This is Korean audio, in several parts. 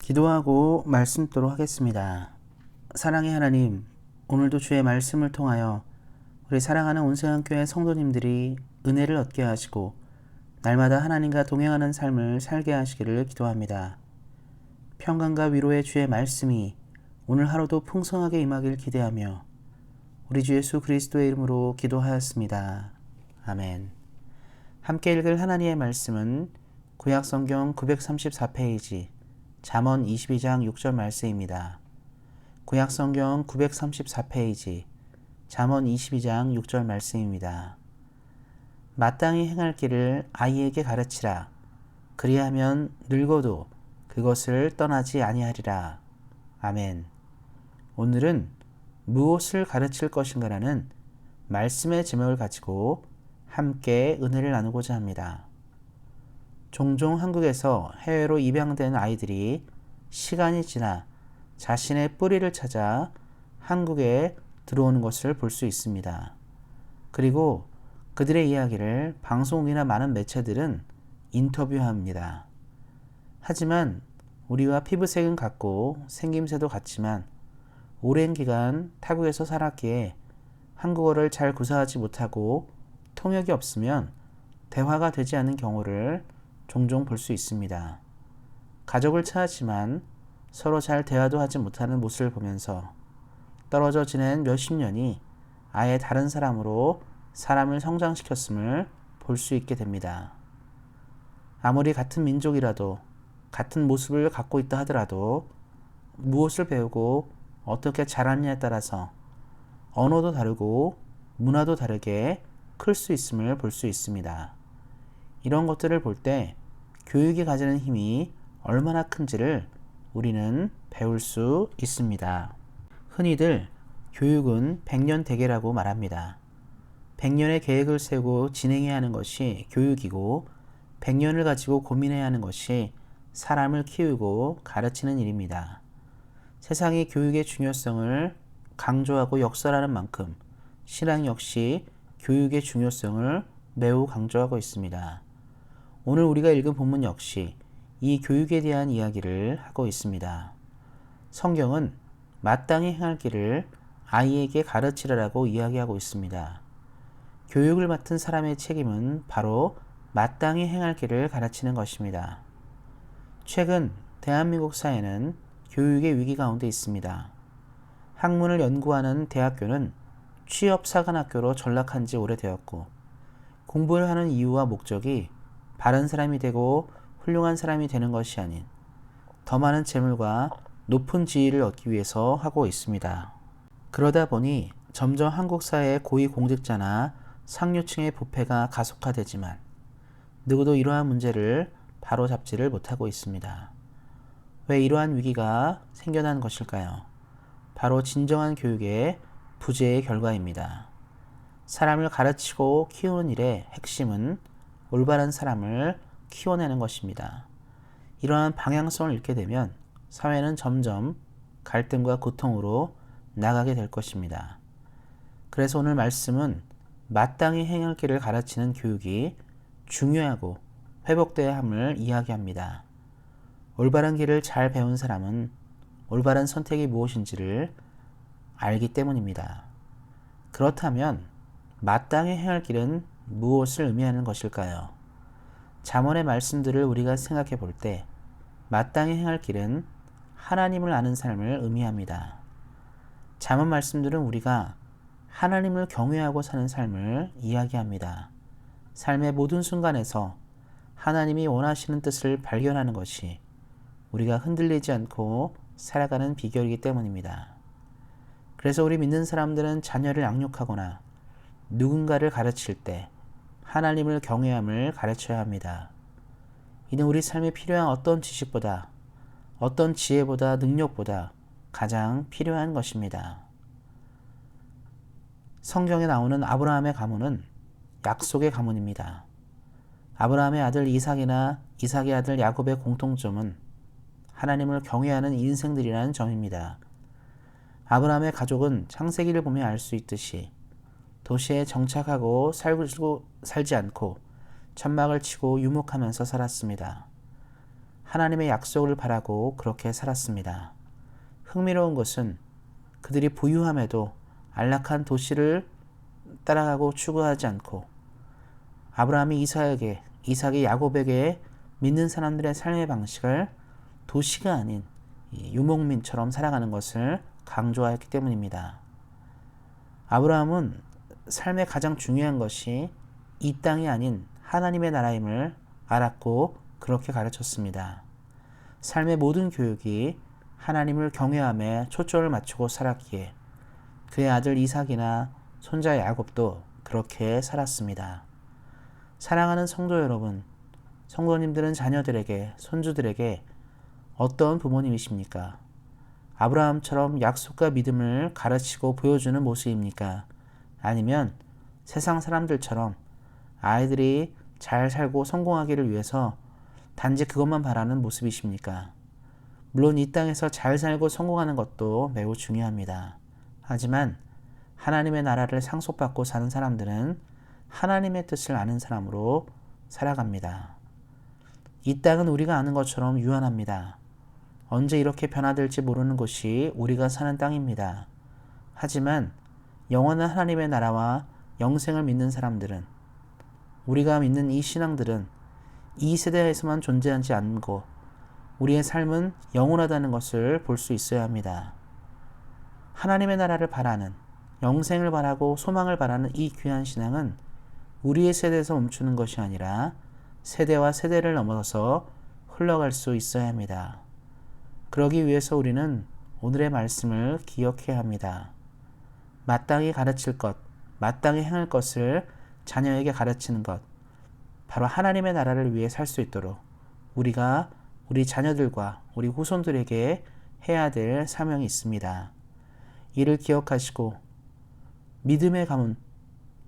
기도하고 말씀토록 하겠습니다. 사랑의 하나님, 오늘도 주의 말씀을 통하여 우리 사랑하는 온세상교회 성도님들이 은혜를 얻게 하시고 날마다 하나님과 동행하는 삶을 살게 하시기를 기도합니다. 평강과 위로의 주의 말씀이 오늘 하루도 풍성하게 임하길 기대하며 우리 주 예수 그리스도의 이름으로 기도하였습니다. 아멘. 함께 읽을 하나님의 말씀은 구약성경 934페이지 잠언 22장 6절 말씀입니다. 구약성경 934페이지 잠언 22장 6절 말씀입니다. 마땅히 행할 길을 아이에게 가르치라. 그리하면 늙어도 그것을 떠나지 아니하리라. 아멘. 오늘은 무엇을 가르칠 것인가라는 말씀의 제목을 가지고 함께 은혜를 나누고자 합니다. 종종 한국에서 해외로 입양된 아이들이 시간이 지나 자신의 뿌리를 찾아 한국에 들어오는 것을 볼 수 있습니다. 그리고 그들의 이야기를 방송이나 많은 매체들은 인터뷰합니다. 하지만 우리와 피부색은 같고 생김새도 같지만 오랜 기간 타국에서 살았기에 한국어를 잘 구사하지 못하고 통역이 없으면 대화가 되지 않는 경우를 종종 볼 수 있습니다. 가족을 찾았지만 서로 잘 대화도 하지 못하는 모습을 보면서 떨어져 지낸 몇십 년이 아예 다른 사람으로 사람을 성장시켰음을 볼 수 있게 됩니다. 아무리 같은 민족이라도 같은 모습을 갖고 있다 하더라도 무엇을 배우고 어떻게 자랐냐에 따라서 언어도 다르고 문화도 다르게 클 수 있음을 볼 수 있습니다. 이런 것들을 볼 때 교육이 가지는 힘이 얼마나 큰지를 우리는 배울 수 있습니다. 흔히들 교육은 100년 대계라고 말합니다. 100년의 계획을 세우고 진행해야 하는 것이 교육이고 100년을 가지고 고민해야 하는 것이 사람을 키우고 가르치는 일입니다. 세상이 교육의 중요성을 강조하고 역설하는 만큼 신앙 역시 교육의 중요성을 매우 강조하고 있습니다. 오늘 우리가 읽은 본문 역시 이 교육에 대한 이야기를 하고 있습니다. 성경은 마땅히 행할 길을 아이에게 가르치라라고 이야기하고 있습니다. 교육을 맡은 사람의 책임은 바로 마땅히 행할 길을 가르치는 것입니다. 최근 대한민국 사회는 교육의 위기 가운데 있습니다. 학문을 연구하는 대학교는 취업사관학교로 전락한 지 오래되었고 공부를 하는 이유와 목적이 바른 사람이 되고 훌륭한 사람이 되는 것이 아닌 더 많은 재물과 높은 지위를 얻기 위해서 하고 있습니다. 그러다 보니 점점 한국 사회의 고위공직자나 상류층의 부패가 가속화되지만 누구도 이러한 문제를 바로잡지를 못하고 있습니다. 왜 이러한 위기가 생겨난 것일까요? 바로 진정한 교육의 부재의 결과입니다. 사람을 가르치고 키우는 일의 핵심은 올바른 사람을 키워내는 것입니다. 이러한 방향성을 잃게 되면 사회는 점점 갈등과 고통으로 나가게 될 것입니다. 그래서 오늘 말씀은 마땅히 행할 길을 가르치는 교육이 중요하고 회복되어야 함을 이야기합니다. 올바른 길을 잘 배운 사람은 올바른 선택이 무엇인지를 알기 때문입니다. 그렇다면 마땅히 행할 길은 무엇을 의미하는 것일까요? 잠언의 말씀들을 우리가 생각해 볼 때 마땅히 행할 길은 하나님을 아는 삶을 의미합니다. 잠언 말씀들은 우리가 하나님을 경외하고 사는 삶을 이야기합니다. 삶의 모든 순간에서 하나님이 원하시는 뜻을 발견하는 것이 우리가 흔들리지 않고 살아가는 비결이기 때문입니다. 그래서 우리 믿는 사람들은 자녀를 양육하거나 누군가를 가르칠 때 하나님을 경외함을 가르쳐야 합니다. 이는 우리 삶에 필요한 어떤 지식보다 어떤 지혜보다 능력보다 가장 필요한 것입니다. 성경에 나오는 아브라함의 가문은 약속의 가문입니다. 아브라함의 아들 이삭이나 이삭의 아들 야곱의 공통점은 하나님을 경외하는 인생들이라는 점입니다. 아브라함의 가족은 창세기를 보면 알 수 있듯이 도시에 정착하고 살지 않고 천막을 치고 유목하면서 살았습니다. 하나님의 약속을 바라고 그렇게 살았습니다. 흥미로운 것은 그들이 부유함에도 안락한 도시를 따라가고 추구하지 않고 아브라함이 이삭이 야곱에게 믿는 사람들의 삶의 방식을 도시가 아닌 유목민처럼 살아가는 것을 강조하였기 때문입니다. 아브라함은 삶의 가장 중요한 것이 이 땅이 아닌 하나님의 나라임을 알았고 그렇게 가르쳤습니다. 삶의 모든 교육이 하나님을 경외함에 초점을 맞추고 살았기에 그의 아들 이삭이나 손자 야곱도 그렇게 살았습니다. 사랑하는 성도 여러분, 성도님들은 자녀들에게, 손주들에게 어떤 부모님이십니까? 아브라함처럼 약속과 믿음을 가르치고 보여주는 모습입니까? 아니면 세상 사람들처럼 아이들이 잘 살고 성공하기를 위해서 단지 그것만 바라는 모습이십니까? 물론 이 땅에서 잘 살고 성공하는 것도 매우 중요합니다. 하지만 하나님의 나라를 상속받고 사는 사람들은 하나님의 뜻을 아는 사람으로 살아갑니다. 이 땅은 우리가 아는 것처럼 유한합니다. 언제 이렇게 변화될지 모르는 곳이 우리가 사는 땅입니다. 하지만 영원한 하나님의 나라와 영생을 믿는 사람들은, 우리가 믿는 이 신앙들은 이 세대에서만 존재하지 않고 우리의 삶은 영원하다는 것을 볼 수 있어야 합니다. 하나님의 나라를 바라는, 영생을 바라고 소망을 바라는 이 귀한 신앙은 우리의 세대에서 멈추는 것이 아니라 세대와 세대를 넘어서 흘러갈 수 있어야 합니다. 그러기 위해서 우리는 오늘의 말씀을 기억해야 합니다. 마땅히 가르칠 것, 마땅히 행할 것을 자녀에게 가르치는 것, 바로 하나님의 나라를 위해 살 수 있도록 우리가 우리 자녀들과 우리 후손들에게 해야 될 사명이 있습니다. 이를 기억하시고 믿음의 가문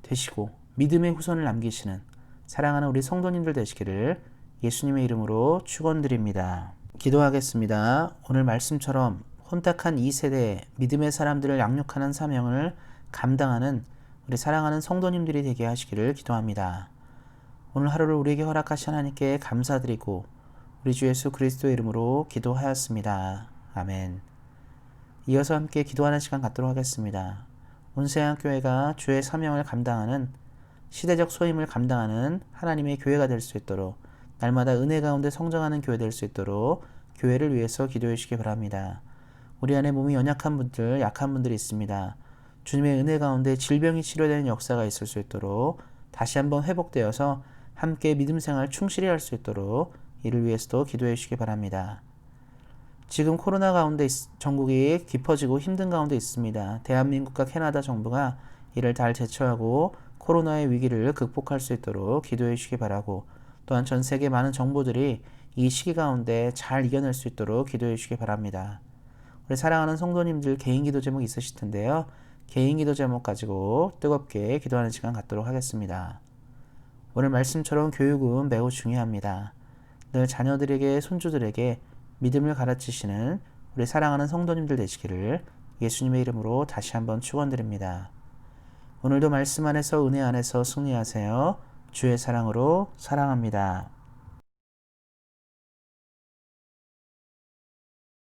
되시고 믿음의 후손을 남기시는 사랑하는 우리 성도님들 되시기를 예수님의 이름으로 축원드립니다. 기도하겠습니다. 오늘 말씀처럼 혼탁한 이 세대의 믿음의 사람들을 양육하는 사명을 감당하는 우리 사랑하는 성도님들이 되게 하시기를 기도합니다. 오늘 하루를 우리에게 허락하신 하나님께 감사드리고 우리 주 예수 그리스도의 이름으로 기도하였습니다. 아멘. 이어서 함께 기도하는 시간 갖도록 하겠습니다. 온세양교회가 주의 사명을 감당하는 시대적 소임을 감당하는 하나님의 교회가 될 수 있도록 날마다 은혜 가운데 성장하는 교회 될 수 있도록 교회를 위해서 기도해 주시기 바랍니다. 우리 안에 몸이 연약한 분들, 약한 분들이 있습니다. 주님의 은혜 가운데 질병이 치료되는 역사가 있을 수 있도록 다시 한번 회복되어서 함께 믿음 생활 충실히 할 수 있도록 이를 위해서도 기도해 주시기 바랍니다. 지금 코로나 가운데 전국이 깊어지고 힘든 가운데 있습니다. 대한민국과 캐나다 정부가 이를 잘 제쳐하고 코로나의 위기를 극복할 수 있도록 기도해 주시기 바라고, 또한 전 세계 많은 정부들이 이 시기 가운데 잘 이겨낼 수 있도록 기도해 주시기 바랍니다. 우리 사랑하는 성도님들 개인 기도 제목 있으실 텐데요. 개인 기도 제목 가지고 뜨겁게 기도하는 시간 갖도록 하겠습니다. 오늘 말씀처럼 교육은 매우 중요합니다. 늘 자녀들에게, 손주들에게 믿음을 가르치시는 우리 사랑하는 성도님들 되시기를 예수님의 이름으로 다시 한번 축원드립니다. 오늘도 말씀 안에서 은혜 안에서 승리하세요. 주의 사랑으로 사랑합니다.